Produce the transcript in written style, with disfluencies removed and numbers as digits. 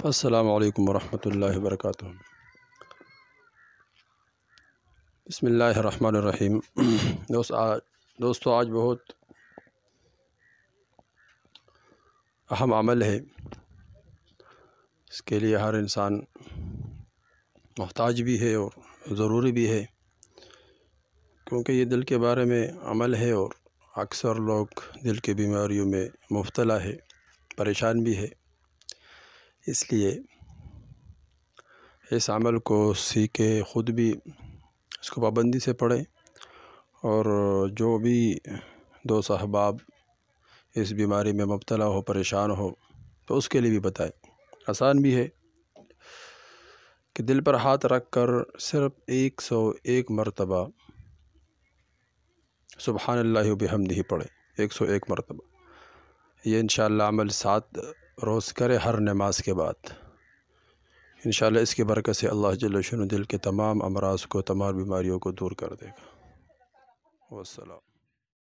السلام علیکم ورحمۃ اللہ وبرکاتہ۔ بسم اللہ الرحمن الرحیم۔ دوستو آج بہت اہم عمل ہے، اس کے لیے ہر انسان محتاج بھی ہے اور ضروری بھی ہے، کیونکہ یہ دل کے بارے میں عمل ہے اور اکثر لوگ دل کی بیماریوں میں مبتلا ہے، پریشان بھی ہے۔ اس لیے اس عمل کو سیکھے، خود بھی اس کو پابندی سے پڑھیں، اور جو بھی دوست احباب اس بیماری میں مبتلا ہو، پریشان ہو، تو اس کے لیے بھی بتائیں۔ آسان بھی ہے کہ دل پر ہاتھ رکھ کر صرف 101 مرتبہ سبحان اللہ و بحمدہ پڑھیں، 101 مرتبہ۔ یہ انشاءاللہ عمل 7 روز کرے ہر نماز کے بعد۔ انشاءاللہ اس کی برکت سے اللہ جل شانہ دل کے تمام امراض کو، تمام بیماریوں کو دور کر دے گا۔ والسلام۔